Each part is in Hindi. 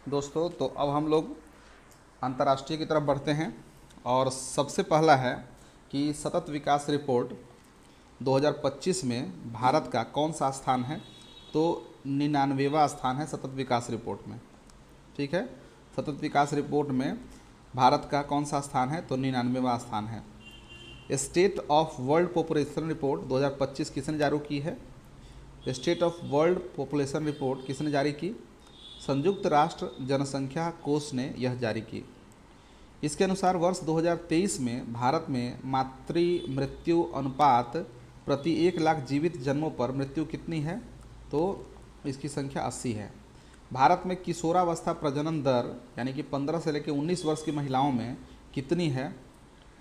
दोस्तों, तो अब हम लोग अंतर्राष्ट्रीय की तरफ बढ़ते हैं और सबसे पहला है कि सतत विकास रिपोर्ट 2025 में भारत का कौन सा स्थान है। तो 99वां स्थान है सतत विकास रिपोर्ट में। ठीक है, सतत विकास रिपोर्ट में भारत का कौन सा स्थान है, तो 99वां स्थान है। State of world population report 2025 किसने जारी की है। State of world population report किसने जारी की, संयुक्त राष्ट्र जनसंख्या कोष ने यह जारी की। इसके अनुसार वर्ष 2023 में भारत में मातृ मृत्यु अनुपात प्रति 1 लाख जीवित जन्मों पर मृत्यु कितनी है, तो इसकी संख्या 80 है। भारत में किशोरावस्था प्रजनन दर यानी कि 15 से लेकर 19 वर्ष की महिलाओं में कितनी है,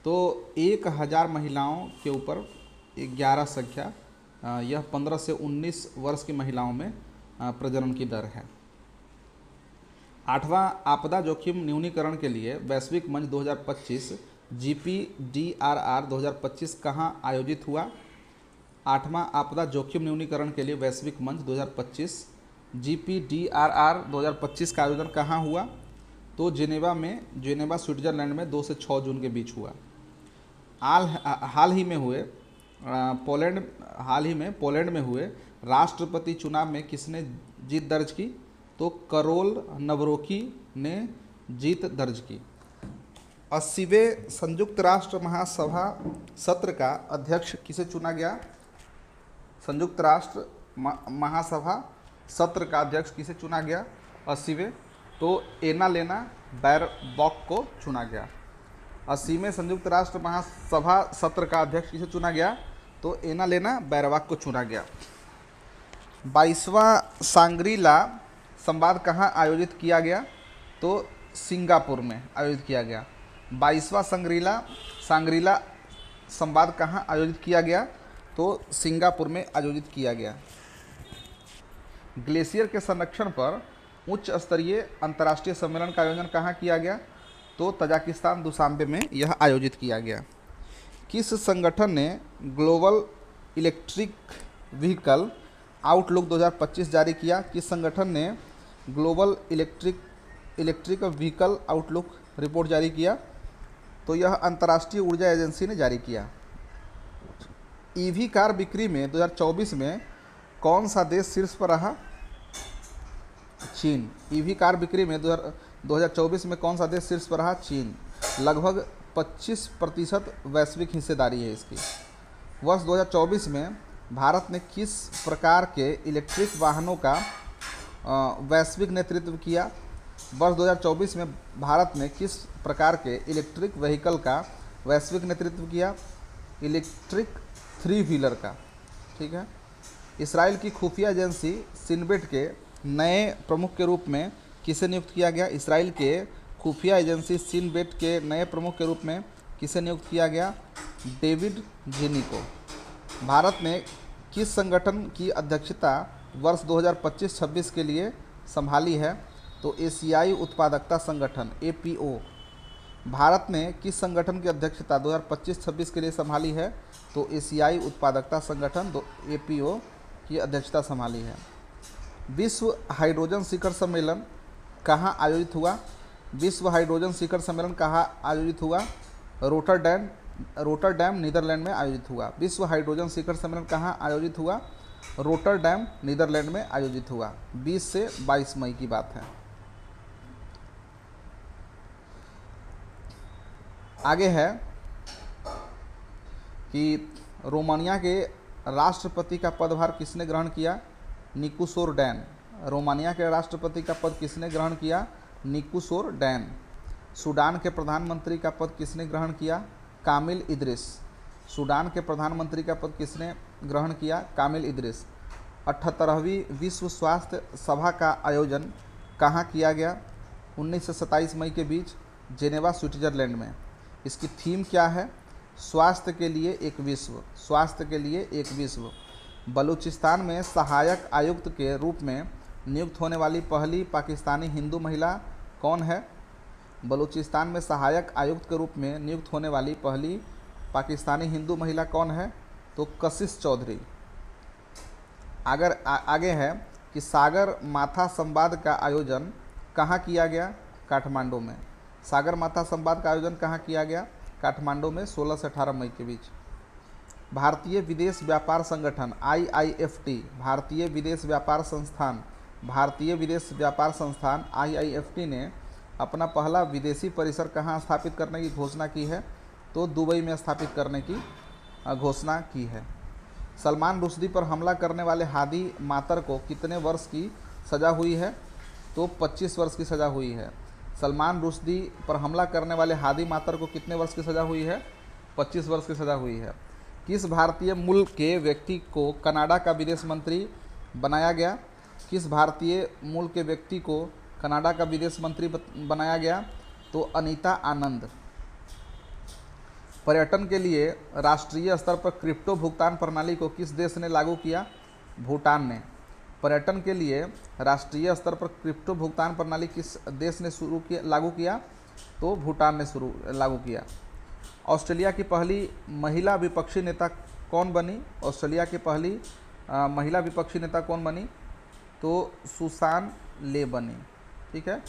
तो 1000 महिलाओं के ऊपर 11 संख्या, यह 15 से 19 वर्ष की महिलाओं में प्रजनन की दर है। 8वां आपदा जोखिम न्यूनीकरण के लिए वैश्विक मंच 2025 GPDRR 2025 कहाँ आयोजित हुआ। 8वां आपदा जोखिम न्यूनीकरण के लिए वैश्विक मंच 2025 GPDRR 2025 का आयोजन कहाँ हुआ, तो जेनेवा स्विट्जरलैंड में 2 से 6 जून के बीच हुआ। हाल ही में पोलैंड में हुए राष्ट्रपति चुनाव में किसने जीत दर्ज की, तो करोल नवरोकी ने जीत दर्ज की। 80वें संयुक्त राष्ट्र महासभा सत्र का अध्यक्ष किसे चुना गया। संयुक्त राष्ट्र महासभा सत्र का अध्यक्ष किसे चुना गया 80वें, तो एनालेना बैरबॉक को चुना गया। 80वें संयुक्त राष्ट्र महासभा सत्र का अध्यक्ष किसे चुना गया, तो एनालेना बैरबॉक को चुना गया। 22वां सांग्रीला संवाद कहाँ आयोजित किया गया, तो सिंगापुर में आयोजित किया गया। 22वां सांग्रीला संवाद कहाँ आयोजित किया गया, तो सिंगापुर में आयोजित किया गया। ग्लेशियर के संरक्षण पर उच्च स्तरीय अंतर्राष्ट्रीय सम्मेलन का आयोजन कहाँ किया गया, तो तजाकिस्तान दुशांबे में यह आयोजित किया गया। किस संगठन ने ग्लोबल इलेक्ट्रिक व्हीकल आउटलुक 2025 जारी किया। किस संगठन ने global electric vehicle outlook report जारी किया, तो यह अंतर्राष्ट्रीय ऊर्जा एजेंसी ने जारी किया। ईवी कार बिक्री में 2024 में कौन सा देश शीर्ष पर रहा, चीन। ईवी कार बिक्री में 2024 में कौन सा देश शीर्ष पर रहा, चीन। लगभग 25% वैश्विक हिस्सेदारी है इसकी। वर्ष 2024 में भारत ने किस प्रकार के इलेक्ट्रिक वाहनों का वैश्विक नेतृत्व किया। वर्ष 2024 में भारत ने किस प्रकार के इलेक्ट्रिक व्हीकल का वैश्विक नेतृत्व किया, इलेक्ट्रिक 3 व्हीलर का। ठीक है। इसराइल की खुफिया एजेंसी सिनबेट के नए प्रमुख के रूप में किसे नियुक्त किया गया। इसराइल के खुफिया एजेंसी सिनबेट के नए प्रमुख के रूप में किसे नियुक्त किया गया, डेविड जिनी को। भारत ने किस संगठन की अध्यक्षता वर्ष 2025-26 के लिए संभाली है, तो एशियाई उत्पादकता संगठन APO। भारत ने किस संगठन की अध्यक्षता 2025-26 के लिए संभाली है, तो एशियाई उत्पादकता संगठन APO की अध्यक्षता संभाली है। विश्व हाइड्रोजन शिखर सम्मेलन कहाँ आयोजित हुआ। विश्व हाइड्रोजन शिखर सम्मेलन कहाँ आयोजित हुआ, रोटरडैम नीदरलैंड में आयोजित हुआ। विश्व हाइड्रोजन शिखर सम्मेलन कहाँ आयोजित हुआ, रोटरडैम नीदरलैंड में आयोजित हुआ। 20 से 22 मई की बात है। आगे है कि रोमानिया के राष्ट्रपति का पदभार किसने ग्रहण किया, निकोसोर डैन। रोमानिया के राष्ट्रपति का पद किसने ग्रहण किया, निकोसोर डैन। सूडान के प्रधानमंत्री का पद किसने ग्रहण किया, कामिल इद्रिस। सूडान के प्रधानमंत्री का पद किसने ग्रहण किया, कामिल इद्रिस। 78वीं विश्व स्वास्थ्य सभा का आयोजन कहाँ किया गया, 19 से 27 मई के बीच जेनेवा स्विट्जरलैंड में। इसकी थीम क्या है, स्वास्थ्य के लिए एक विश्व। स्वास्थ्य के लिए एक विश्व। बलूचिस्तान में सहायक आयुक्त के रूप में नियुक्त होने वाली पहली पाकिस्तानी हिंदू महिला कौन है। बलूचिस्तान में सहायक आयुक्त के रूप में नियुक्त होने वाली पहली पाकिस्तानी हिंदू महिला कौन है, तो कशिश चौधरी। आगे है कि सागर माथा संवाद का आयोजन कहाँ किया गया? काठमांडू में। सागरमाथा संवाद का आयोजन कहाँ किया गया? काठमांडू में 16 से 18 मई के बीच। भारतीय विदेश व्यापार संगठन IIFT, भारतीय विदेश व्यापार संस्थान IIFT ने अपना पहला विदेशी परिसर कहाँ स्थापित करने की घोषणा की है? तो दुबई में स्थापित करने की घोषणा की है। सलमान रुश्दी पर हमला करने वाले हादी मातर को कितने वर्ष की सज़ा हुई है? तो 25 वर्ष की सज़ा हुई है। सलमान रुश्दी पर हमला करने वाले हादी मातर को कितने वर्ष की सज़ा हुई है? 25 वर्ष की सज़ा हुई है। किस भारतीय मूल के व्यक्ति को कनाडा का विदेश मंत्री बनाया गया? किस भारतीय मूल के व्यक्ति को कनाडा का विदेश मंत्री बनाया गया? तो अनीता आनंद। पर्यटन के लिए राष्ट्रीय स्तर पर क्रिप्टो भुगतान प्रणाली को किस देश ने लागू किया? भूटान ने। पर्यटन के लिए राष्ट्रीय स्तर पर क्रिप्टो भुगतान प्रणाली किस देश ने लागू किया? तो भूटान ने लागू किया। ऑस्ट्रेलिया की पहली महिला विपक्षी नेता कौन बनी? ऑस्ट्रेलिया की पहली महिला विपक्षी नेता कौन बनी? तो सुसान ले बनी। ठीक है,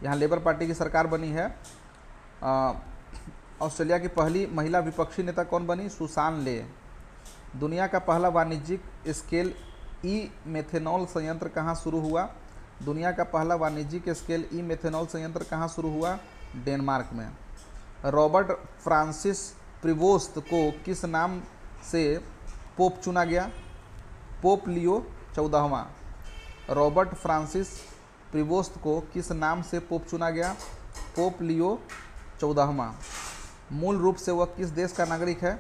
यहाँ लेबर पार्टी की सरकार बनी है। ऑस्ट्रेलिया की पहली महिला विपक्षी नेता कौन बनी? सुसान ले। दुनिया का पहला वाणिज्यिक स्केल ई मेथेनॉल संयंत्र कहाँ शुरू हुआ? दुनिया का पहला वाणिज्यिक स्केल ई मेथेनॉल संयंत्र कहाँ शुरू हुआ? डेनमार्क में। रॉबर्ट फ्रांसिस प्रिवोस्त को किस नाम से पोप चुना गया? पोप लियो 14वां। रॉबर्ट फ्रांसिस प्रिवोस्त को किस नाम से पोप चुना गया? पोप लियो 14वां। मूल रूप से वह किस देश का नागरिक है?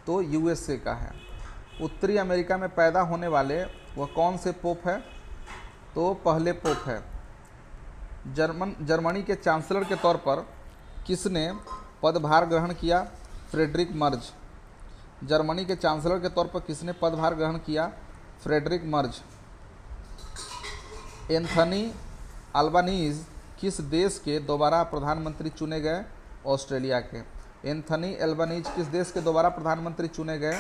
तो USA का है। उत्तरी अमेरिका में पैदा होने वाले वह कौन से पोप है? तो पहले पोप है। जर्मनी के चांसलर के तौर पर किसने पदभार ग्रहण किया? Friedrich Merz. जर्मनी के चांसलर के तौर पर किसने पदभार ग्रहण किया? Friedrich Merz. एंथनी अल्बानीज किस देश के दोबारा प्रधानमंत्री चुने गए? ऑस्ट्रेलिया के। एंथनी अल्बानीज किस देश के दोबारा प्रधानमंत्री चुने गए?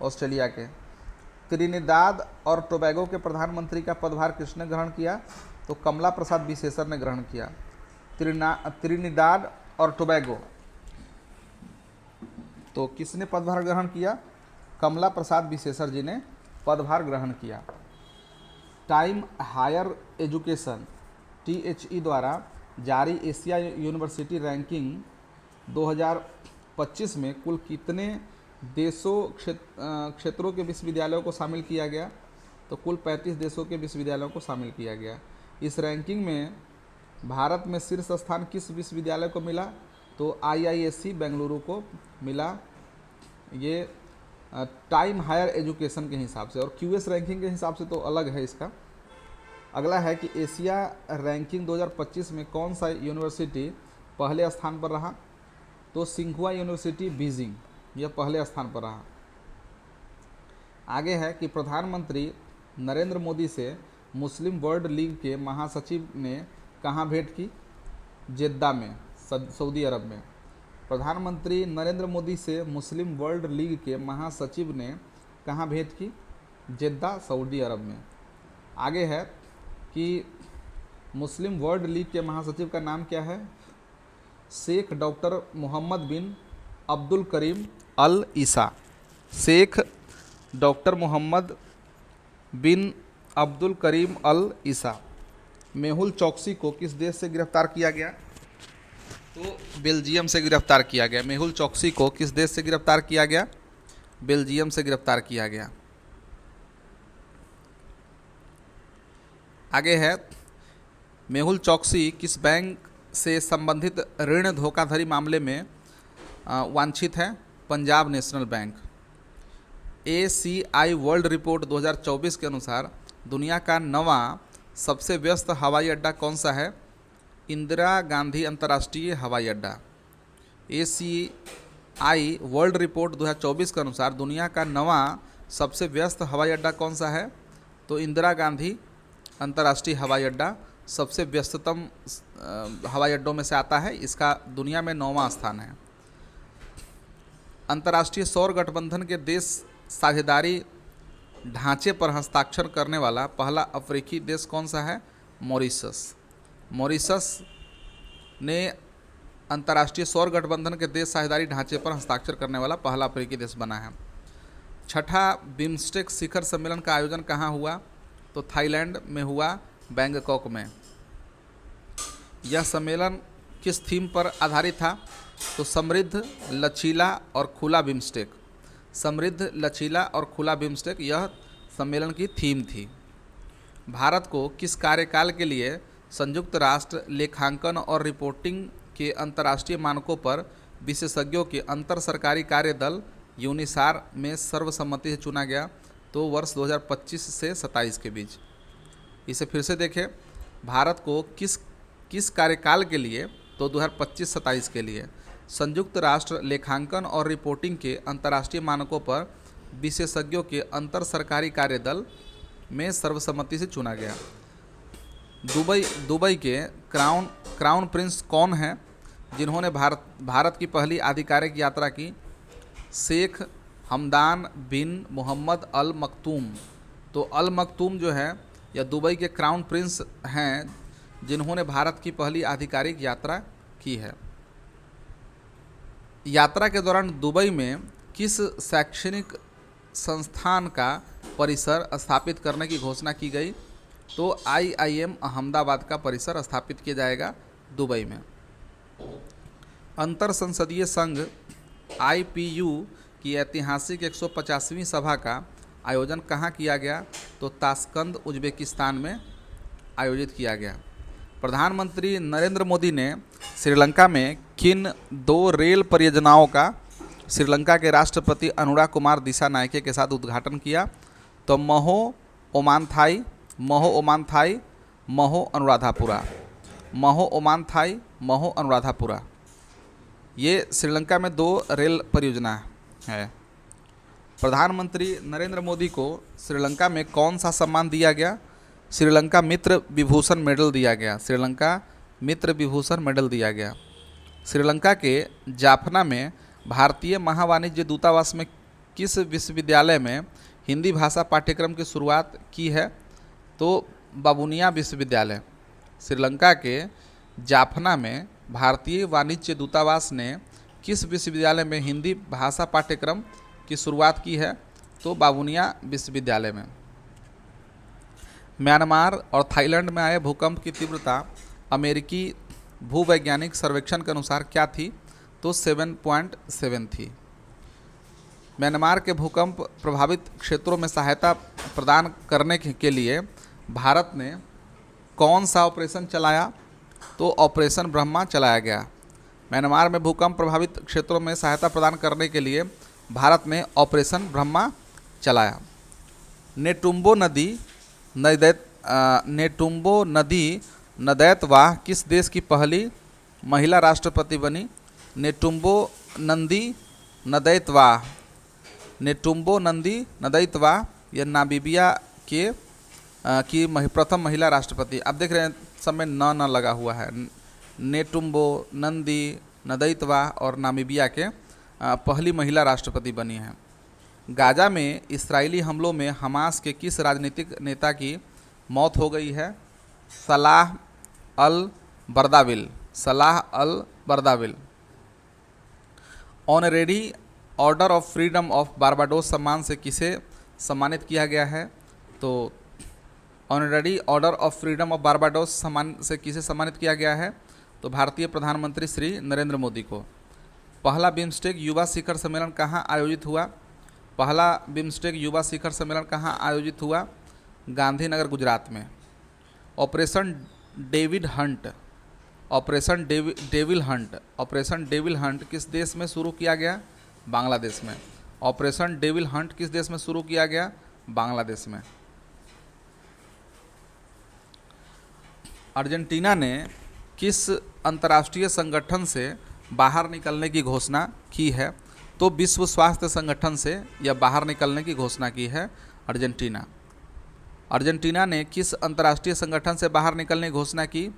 ऑस्ट्रेलिया के। त्रिनिदाद और टोबैगो के प्रधानमंत्री का पदभार किसने ग्रहण किया? तो कमला प्रसाद बिसेसर ने ग्रहण किया। त्रिनिदाद और टोबैगो तो किसने पदभार ग्रहण किया? कमला प्रसाद बिसेसर जी ने पदभार ग्रहण किया। टाइम हायर एजुकेशन THE द्वारा जारी एशिया यूनिवर्सिटी रैंकिंग 2025 में कुल कितने देशों क्षेत्रों के विश्वविद्यालयों को शामिल किया गया? तो कुल 35 देशों के विश्वविद्यालयों को शामिल किया गया। इस रैंकिंग में भारत में शीर्ष स्थान किस विश्वविद्यालय को मिला? तो IISc बेंगलुरु को मिला। ये टाइम हायर एजुकेशन के हिसाब से, और QS रैंकिंग के हिसाब से तो अलग है इसका। अगला है कि एशिया रैंकिंग 2025 में कौन सा यूनिवर्सिटी पहले स्थान पर रहा? तो सिंघुआ यूनिवर्सिटी बीजिंग, यह पहले स्थान पर रहा। आगे है कि प्रधानमंत्री नरेंद्र मोदी से मुस्लिम वर्ल्ड लीग के महासचिव ने कहाँ भेंट की? जेद्दा में, सऊदी अरब में। प्रधानमंत्री नरेंद्र मोदी से मुस्लिम वर्ल्ड लीग के महासचिव ने कहाँ भेंट की? जेद्दा, सऊदी अरब में। आगे है कि मुस्लिम वर्ल्ड लीग के महासचिव का नाम क्या है? शेख डॉक्टर मोहम्मद बिन अब्दुल करीम अल ईसा। शेख डॉक्टर मोहम्मद बिन अब्दुल करीम अल ईसा। मेहुल चौकसी को किस देश से गिरफ्तार किया गया? तो बेल्जियम से गिरफ्तार किया गया। मेहुल चौकसी को किस देश से गिरफ्तार किया गया? बेल्जियम से गिरफ्तार किया गया। आगे है मेहुल चौकसी किस बैंक से संबंधित ऋण धोखाधड़ी मामले में वांछित है? Punjab national bank. ACI world report 2024 के अनुसार दुनिया का 9वां सबसे व्यस्त हवाई अड्डा कौन सा है? इंदिरा गांधी अंतर्राष्ट्रीय हवाई अड्डा। ACI वर्ल्ड रिपोर्ट 2024 के अनुसार दुनिया का 9वां सबसे व्यस्त हवाई अड्डा कौन सा है? तो इंदिरा गांधी अंतर्राष्ट्रीय हवाई अड्डा सबसे व्यस्ततम हवाई अड्डों में से आता है। इसका दुनिया में 9वां स्थान है। अंतर्राष्ट्रीय सौर गठबंधन के देश साझेदारी ढांचे पर हस्ताक्षर करने वाला पहला अफ्रीकी देश कौन सा है? मॉरिशस। मॉरिशस ने अंतर्राष्ट्रीय सौर गठबंधन के देश साझेदारी ढांचे पर हस्ताक्षर करने वाला पहला अफ्रीकी देश बना है। छठा बिम्स्टेक शिखर सम्मेलन का आयोजन कहाँ हुआ? तो थाईलैंड में हुआ, बैंकॉक में। यह सम्मेलन किस थीम पर आधारित था? तो समृद्ध, लचीला और खुला बिम्स्टेक। समृद्ध, लचीला और खुला बिम्स्टेक यह सम्मेलन की थीम थी। भारत को किस कार्यकाल के लिए संयुक्त राष्ट्र लेखांकन और रिपोर्टिंग के अंतर्राष्ट्रीय मानकों पर विशेषज्ञों के अंतर सरकारी कार्य दल यूनिसार में सर्वसम्मति से चुना गया? तो वर्ष 2025 से 27 के बीच। इसे फिर से देखें, भारत को किस कार्यकाल के लिए? तो 2025-27 के लिए संयुक्त राष्ट्र लेखांकन और रिपोर्टिंग के अंतर्राष्ट्रीय मानकों पर विशेषज्ञों के अंतर सरकारी कार्य दल में सर्वसम्मति से चुना गया। दुबई के क्राउन प्रिंस कौन हैं जिन्होंने भारत की पहली आधिकारिक यात्रा की? शेख हमदान बिन मोहम्मद अल मक्तूम। तो अल मक्तूम जो है यह दुबई के क्राउन प्रिंस हैं जिन्होंने भारत की पहली आधिकारिक यात्रा की है। यात्रा के दौरान दुबई में किस शैक्षणिक संस्थान का परिसर स्थापित करने की घोषणा की गई? तो IIM अहमदाबाद का परिसर स्थापित किया जाएगा दुबई में। अंतर संसदीय संघ IPU की ऐतिहासिक 150वीं सभा का आयोजन कहाँ किया गया? तो ताशकंद, उज्बेकिस्तान में आयोजित किया गया। प्रधानमंत्री नरेंद्र मोदी ने श्रीलंका में किन 2 रेल परियोजनाओं का श्रीलंका के राष्ट्रपति अनुराग कुमार दिसानायके के साथ उद्घाटन किया? तो महो ओमानथाई, महो अनुराधापुरा। महो ओमानथाई, महो अनुराधापुरा, ये श्रीलंका में 2 रेल परियोजना है। प्रधानमंत्री नरेंद्र मोदी को श्रीलंका में कौन सा सम्मान दिया गया? श्रीलंका मित्र विभूषण मेडल दिया गया। श्रीलंका मित्र विभूषण मेडल दिया गया। श्रीलंका के जाफना में भारतीय महावाणिज्य दूतावास में किस विश्वविद्यालय में हिंदी भाषा पाठ्यक्रम की शुरुआत की है? तो बाबुनिया विश्वविद्यालय। श्रीलंका के जाफना में भारतीय वाणिज्य दूतावास ने किस विश्वविद्यालय में हिंदी भाषा पाठ्यक्रम की शुरुआत की है? तो बाबुनिया विश्वविद्यालय में। म्यांमार और थाईलैंड में आए भूकंप की तीव्रता अमेरिकी भूवैज्ञानिक सर्वेक्षण के अनुसार क्या थी? तो 7.7 थी। म्यांमार के भूकंप प्रभावित क्षेत्रों में सहायता प्रदान करने के लिए भारत ने कौन सा ऑपरेशन चलाया? तो ऑपरेशन ब्रह्मा चलाया गया। म्यांमार में भूकंप प्रभावित क्षेत्रों में सहायता प्रदान करने के लिए भारत ने ऑपरेशन ब्रह्मा चलाया। नेटुम्बो नदी नदैतवाह किस देश की पहली महिला राष्ट्रपति बनी? नेटुम्बो नदी नदैतवाह यह नामीबिया की प्रथम महिला राष्ट्रपति। आप देख रहे हैं सब में न लगा हुआ है। नेटुम्बो, नंदी, नदैतवाह और नामीबिया के पहली महिला राष्ट्रपति बनी हैं। गाजा में इस्राएली हमलों में हमास के किस राजनीतिक नेता की मौत हो गई है? Salah Al Bardawil. Honorary order of freedom of Barbados सम्मान से किसे सम्मानित किया गया है? तो honorary order of freedom of Barbados सम्मान से किसे सम्मानित किया गया है? तो भारतीय प्रधानमंत्री श्री नरेंद्र मोदी को। पहला बिम्स्टेक युवा शिखर सम्मेलन कहाँ आयोजित हुआ? पहला बिम्स्टेक युवा शिखर सम्मेलन कहाँ आयोजित हुआ? गांधीनगर, गुजरात में। ऑपरेशन डेविल हंट किस देश में शुरू किया गया? बांग्लादेश में। ऑपरेशन डेविल हंट किस देश में शुरू किया गया? बांग्लादेश में। अर्जेंटीना ने किस अंतर्राष्ट्रीय संगठन से बाहर निकलने की घोषणा की है? तो विश्व स्वास्थ्य संगठन से यह बाहर निकलने की घोषणा की है अर्जेंटीना ने किस अंतर्राष्ट्रीय संगठन से बाहर निकलने की घोषणा की?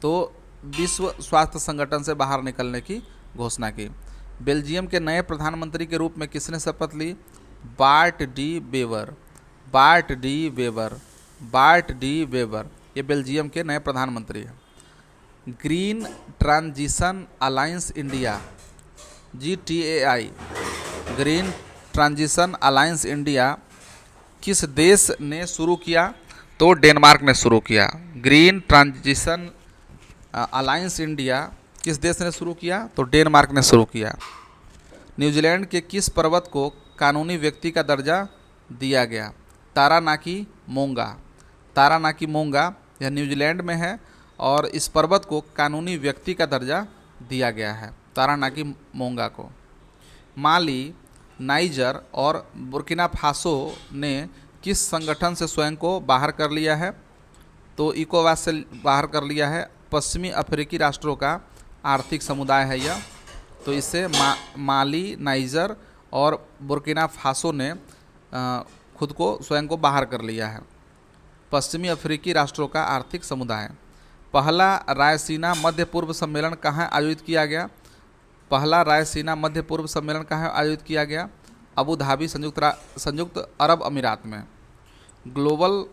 तो विश्व स्वास्थ्य संगठन से बाहर निकलने की घोषणा की। बेल्जियम के नए प्रधानमंत्री के रूप में किसने शपथ ली? Bart De Wever. ये बेल्जियम के नए प्रधानमंत्री हैं। Green transition alliance India GTAI, green transition alliance India किस देश ने शुरू किया? तो डेनमार्क ने शुरू किया। ग्रीन ट्रांजिशन अलायंस इंडिया किस देश ने शुरू किया? तो डेनमार्क ने शुरू किया। न्यूजीलैंड के किस पर्वत को कानूनी व्यक्ति का दर्जा दिया गया? तारानाकी मोंगा। तारानाकी मोंगा यह न्यूजीलैंड में है और इस पर्वत को कानूनी व्यक्ति का दर्जा दिया गया है, तारानाकी मोंगा को। माली, नाइजर और बुर्किना फासो ने किस संगठन से स्वयं को बाहर कर लिया है? तो इकोवास से बाहर कर लिया है। पश्चिमी अफ्रीकी राष्ट्रों का आर्थिक समुदाय है यह। तो इससे माली, नाइजर और बुर्किना फासो ने खुद को स्वयं को बाहर कर लिया है। पश्चिमी अफ्रीकी राष्ट्रों का आर्थिक समुदाय। पहला रायसीना मध्य पूर्व सम्मेलन कहाँ आयोजित किया गया? पहला रायसीना मध्य पूर्व सम्मेलन कहाँ आयोजित किया गया? अबू धाबी, संयुक्त अरब अमीरात में। ग्लोबल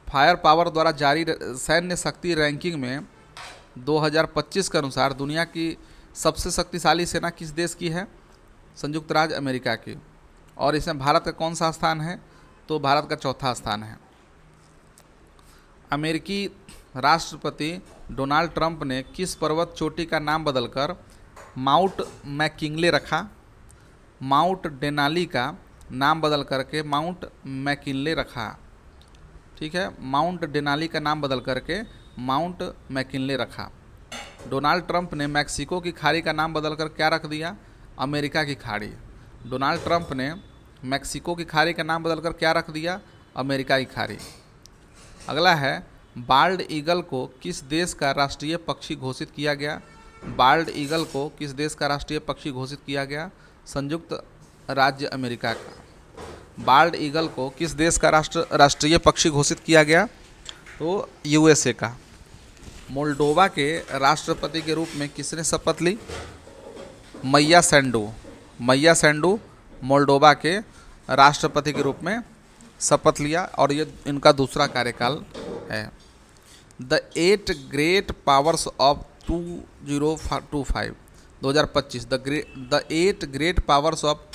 फायर पावर द्वारा जारी सैन्य शक्ति रैंकिंग में 2025 के अनुसार दुनिया की सबसे शक्तिशाली सेना किस देश की है? संयुक्त राज्य अमेरिका की। और इसमें भारत का कौन सा स्थान है? तो भारत का चौथा स्थान है। अमेरिकी राष्ट्रपति डोनाल्ड ट्रंप ने किस पर्वत चोटी का नाम बदलकर माउंट मैकिंले रखा? माउंट डेनाली का नाम बदल करके माउंट मैकिंले रखा। ठीक है, माउंट डेनाली का नाम बदल करके माउंट मैकिंले रखा। डोनाल्ड ट्रंप ने मैक्सिको की खाड़ी का नाम बदलकर क्या रख दिया? अमेरिका की खाड़ी। डोनाल्ड ट्रंप ने मैक्सिको की खाड़ी का नाम बदलकर क्या रख दिया? अमेरिका की खाड़ी। अगला है, बाल्ड ईगल को किस देश का राष्ट्रीय पक्षी घोषित किया गया? बाल्ड ईगल को किस देश का राष्ट्रीय पक्षी घोषित किया गया? संयुक्त राज्य अमेरिका का। बाल्ड ईगल को किस देश का राष्ट्रीय पक्षी घोषित किया गया? तो USA का। मोल्डोवा के राष्ट्रपति के रूप में किसने शपथ ली? मैया सैंडू। मैया सैंडू मोल्डोवा के राष्ट्रपति के रूप में शपथ लिया और ये इनका दूसरा कार्यकाल है। The 8 great powers of 2025 the 8 great powers of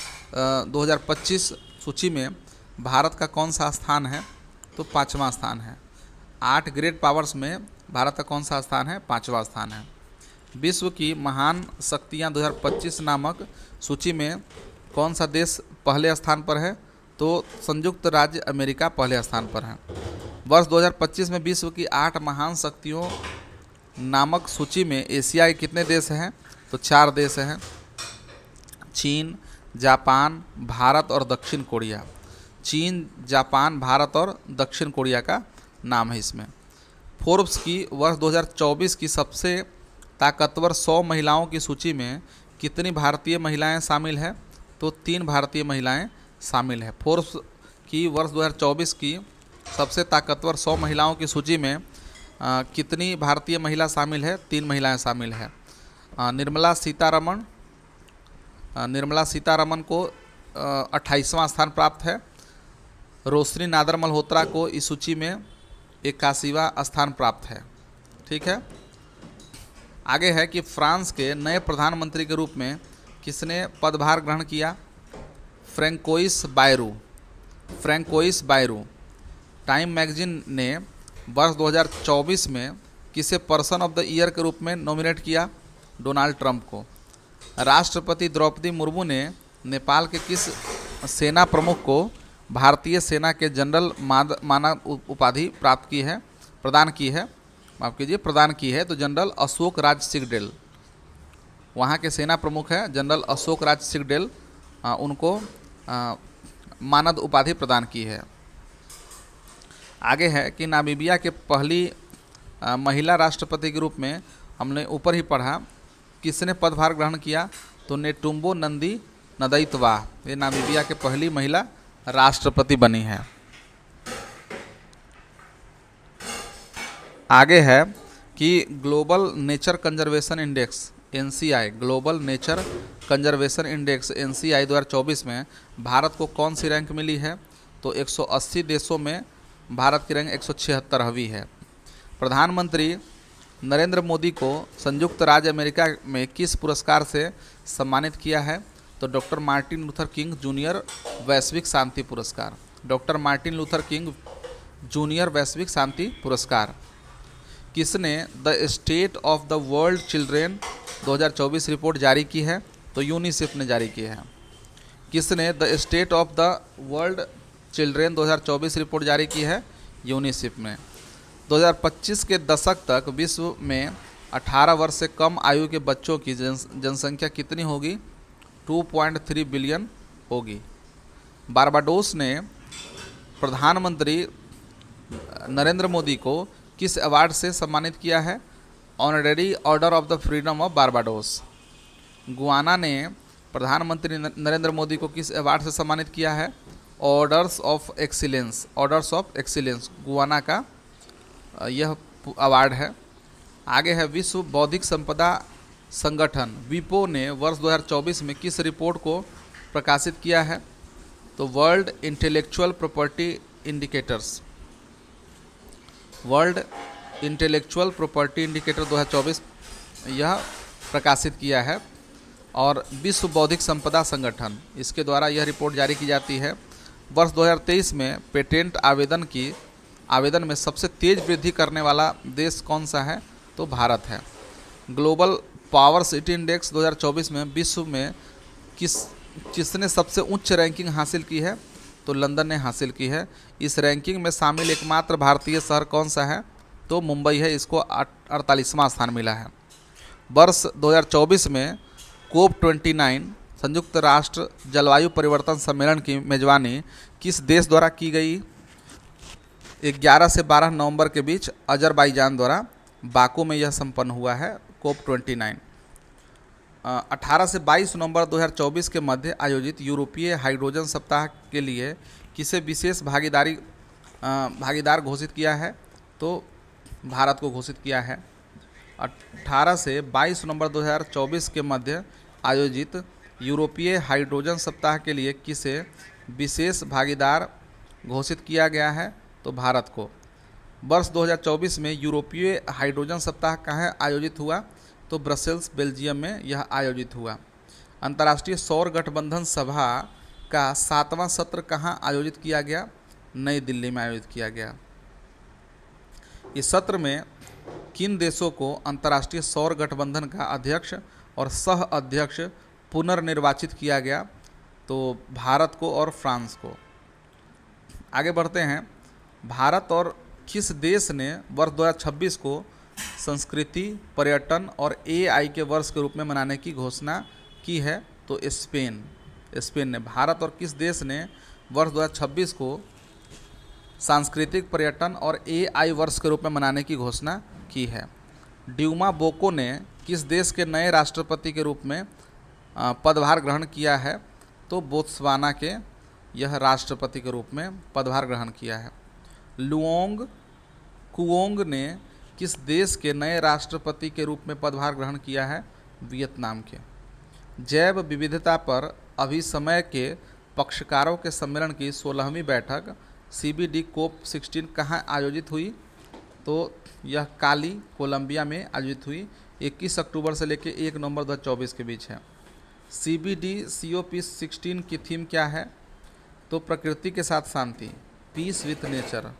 2025 सूची में भारत का कौन सा स्थान है? तो 5वां स्थान है। 8 ग्रेट पावर्स में भारत का कौन सा स्थान है? 5वां स्थान है। विश्व की महान शक्तियाँ 2025 नामक सूची में कौन सा देश पहले स्थान पर है? तो संयुक्त राज्य अमेरिका पहले स्थान पर है। वर्ष 2025 में विश्व की 8 महान शक्तियों नामक सूची में एशिया के कितने देश हैं? तो 4 देश हैं, चीन, जापान, भारत और दक्षिण कोरिया। चीन, जापान, भारत और दक्षिण कोरिया का नाम है इसमें। फोर्ब्स की वर्ष 2024 की सबसे ताकतवर 100 महिलाओं की सूची में कितनी भारतीय महिलाएं शामिल हैं? तो 3 भारतीय महिलाएं शामिल हैं। फोर्ब्स की वर्ष 2024 की सबसे ताकतवर 100 महिलाओं की सूची में कितनी भारतीय महिला शामिल है? 3 महिलाएं शामिल हैं। निर्मला सीतारमण को 28वां स्थान प्राप्त है। रोशनी नादर मल्होत्रा को इस सूची में 81वां स्थान प्राप्त है। ठीक है, आगे है कि फ्रांस के नए प्रधानमंत्री के रूप में किसने पदभार ग्रहण किया? François Bayrou. टाइम मैगजीन ने वर्ष 2024 में किसे पर्सन ऑफ द ईयर के रूप में नॉमिनेट किया? डोनाल्ड ट्रंप को। राष्ट्रपति द्रौपदी मुर्मू ने नेपाल के किस सेना प्रमुख को भारतीय सेना के जनरल मानद उपाधि प्रदान की है? तो जनरल अशोक राज सिंगडेल, वहाँ के सेना प्रमुख है जनरल अशोक राज सिंगडेल, उनको मानद उपाधि प्रदान की है। आगे है कि नामीबिया के पहली महिला राष्ट्रपति के रूप में हमने ऊपर ही पढ़ा, किसने पदभार ग्रहण किया? तो नेटुम्बो नंदी नदैतवा, ये नामीबिया के पहली महिला राष्ट्रपति बनी है। आगे है कि global nature conservation index NCI, global nature conservation index NCI 2024 में भारत को कौन सी रैंक मिली है? तो 180 देशों में भारत की रैंक 176वीं है। प्रधानमंत्री नरेंद्र मोदी को संयुक्त राज्य अमेरिका में किस पुरस्कार से सम्मानित किया है? तो doctor Martin Luther king junior वैश्विक शांति पुरस्कार। Doctor Martin Luther king junior वैश्विक शांति पुरस्कार। किसने the state of the world children 2024 report जारी की है? तो यूनिसेफ ने जारी की है। किसने the state of the world children 2024 report जारी की है? यूनिसेफ ने। 2025 के दशक तक विश्व में 18 वर्ष से कम आयु के बच्चों की जनसंख्या कितनी होगी? 2.3 बिलियन होगी। बारबाडोस ने प्रधानमंत्री नरेंद्र मोदी को किस अवार्ड से सम्मानित किया है? Honorary order of the freedom of Barbados. Guana ने प्रधानमंत्री नरेंद्र मोदी को किस अवार्ड से सम्मानित किया है? Orders of excellence. Orders of excellence Guana का यह अवार्ड है। आगे है विश्व बौद्धिक संपदा संगठन विपो ने वर्ष 2024 में किस रिपोर्ट को प्रकाशित किया है? तो world intellectual property indicators. World intellectual property indicator 2024 यह प्रकाशित किया है। और विश्व बौद्धिक संपदा संगठन इसके द्वारा यह रिपोर्ट जारी की जाती है। वर्ष 2023 में पेटेंट आवेदन में सबसे तेज वृद्धि करने वाला देश कौन सा है? तो भारत है। ग्लोबल पावर सिटी इंडेक्स 2024 में विश्व में किसने सबसे उच्च रैंकिंग हासिल की है? तो लंदन ने हासिल की है। इस रैंकिंग में शामिल एकमात्र भारतीय शहर कौन सा है? तो मुंबई है, इसको 48वां स्थान मिला है। वर्ष 2024 में COP29 संयुक्त राष्ट्र जलवायु परिवर्तन सम्मेलन की मेजबानी किस देश द्वारा की गई? 11 से 12 नवंबर के बीच अजरबैजान द्वारा बाकू में यह संपन्न हुआ है COP29। 18 से 22 नवंबर 2024 के मध्य आयोजित यूरोपीय हाइड्रोजन सप्ताह के लिए किसे विशेष भागीदार घोषित किया है? तो भारत को घोषित किया है। 18 से 22 नवंबर 2024 के मध्य आयोजित यूरोपीय हाइड्रोजन सप्ताह के लिए किसे विशेष भागीदार घोषित किया गया है? तो भारत को। वर्ष 2024 में यूरोपीय हाइड्रोजन सप्ताह कहाँ आयोजित हुआ? तो ब्रसेल्स बेल्जियम में यह आयोजित हुआ। अंतर्राष्ट्रीय सौर गठबंधन सभा का 7वां सत्र कहाँ आयोजित किया गया? नई दिल्ली में आयोजित किया गया। इस सत्र में किन देशों को अंतर्राष्ट्रीय सौर गठबंधन का अध्यक्ष और सह अध्यक्ष पुनर्निर्वाचित किया गया? तो भारत को और फ्रांस को। आगे बढ़ते हैं। भारत और किस देश ने वर्ष 2026 को संस्कृति, पर्यटन और AI के वर्ष के रूप में मनाने की घोषणा की है? तो स्पेन ने। भारत और किस देश ने वर्ष 2026 को सांस्कृतिक, पर्यटन और AI वर्ष के रूप में मनाने की घोषणा की है? ड्यूमा बोको ने किस देश के नए राष्ट्रपति के रूप में पदभार ग्रहण किया है? तो बोत्सवाना के यह राष्ट्रपति के रूप में पदभार ग्रहण किया है। लुओंग कुओंग ने किस देश के नए राष्ट्रपति के रूप में पदभार ग्रहण किया है? वियतनाम के। जैव विविधता पर अभिसमय के पक्षकारों के सम्मेलन की 16वीं बैठक CBD COP16 कहाँ आयोजित हुई? तो यह काली, कोलंबिया में आयोजित हुई। 21 अक्टूबर से लेकर 1 नवंबर 2024 के बीच है। CBD COP16 की थीम क्या है? तो प्रकृति के साथ शांति, पीस विथ नेचर।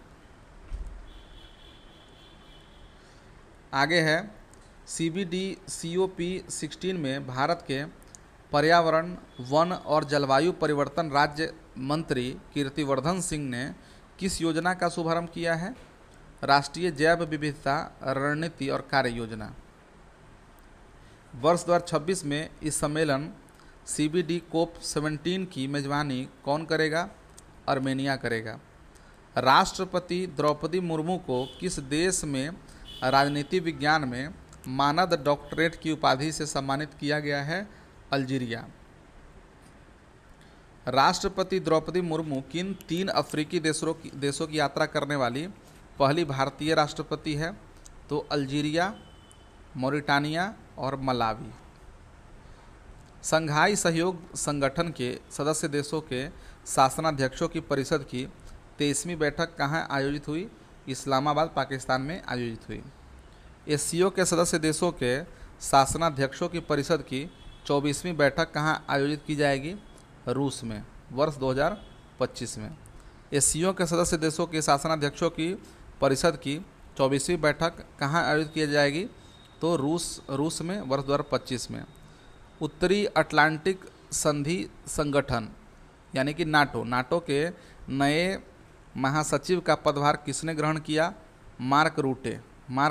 आगे है CBD COP16 में भारत के पर्यावरण, वन और जलवायु परिवर्तन राज्य मंत्री कीर्तिवर्धन सिंह ने किस योजना का शुभारंभ किया है? राष्ट्रीय जैव विविधता रणनीति और कार्य योजना। वर्ष 2026 में इस सम्मेलन CBD COP17 की मेजबानी कौन करेगा? आर्मेनिया करेगा। राष्ट्रपति द्रौपदी मुर्मू को किस देश में राजनीति विज्ञान में मानद डॉक्टरेट की उपाधि से सम्मानित किया गया है? अल्जीरिया। राष्ट्रपति द्रौपदी मुर्मू किन 3 अफ्रीकी देशों की यात्रा करने वाली पहली भारतीय राष्ट्रपति है? तो अल्जीरिया, मॉरिटानिया और मलावी। संघाई सहयोग संगठन के सदस्य देशों के शासनाध्यक्षों की परिषद की 23वीं बैठक कहाँ आयोजित हुई? इस्लामाबाद, पाकिस्तान में आयोजित हुई। एससीओ के सदस्य देशों के शासनाध्यक्षों की परिषद की 24वीं बैठक कहाँ आयोजित की जाएगी? रूस में, वर्ष 2025 में। एससीओ के सदस्य देशों के शासनाध्यक्षों की परिषद की 24वीं बैठक कहाँ आयोजित की जाएगी? तो रूस में, वर्ष 2025 में। उत्तरी अटलांटिक संधि संगठन यानी कि नाटो के नए महासचिव का पदभार किसने ग्रहण किया? मार्क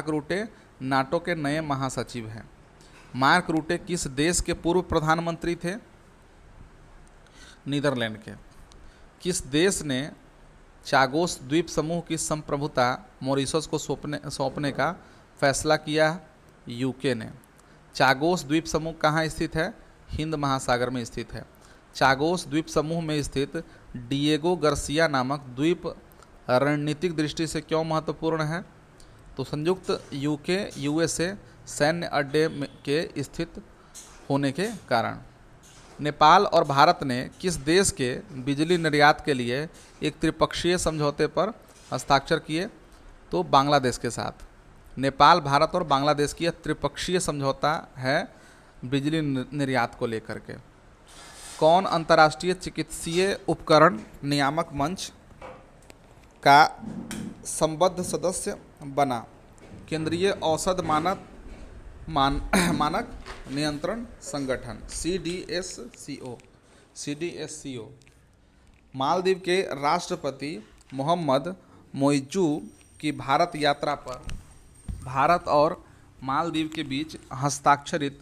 रूटे नाटो के नए महासचिव हैं। मार्क रूटे किस देश के पूर्व प्रधानमंत्री थे? नीदरलैंड के। किस देश ने चागोस द्वीप समूह की संप्रभुता मॉरिशस को सौंपने का फैसला किया? यूके ने। चागोस द्वीप समूह कहाँ स्थित है? हिंद महासागर में स्थित है। चागोस द्वीप समूह में स्थित डिएगो गार्सिया नामक द्वीप रणनीतिक दृष्टि से क्यों महत्वपूर्ण है? तो संयुक्त यूके यूएसए सैन्य अड्डे के स्थित होने के कारण। नेपाल और भारत ने किस देश के बिजली निर्यात के लिए एक त्रिपक्षीय समझौते पर हस्ताक्षर किए? तो बांग्लादेश के साथ। नेपाल, भारत और बांग्लादेश की यह त्रिपक्षीय समझौता है बिजली निर्यात को लेकर के। कौन अंतर्राष्ट्रीय चिकित्सीय उपकरण नियामक मंच का संबद्ध सदस्य बना? केंद्रीय औषध मानक नियंत्रण संगठन CDSCO। मालदीव के राष्ट्रपति मोहम्मद मोइजू की भारत यात्रा पर भारत और मालदीव के बीच हस्ताक्षरित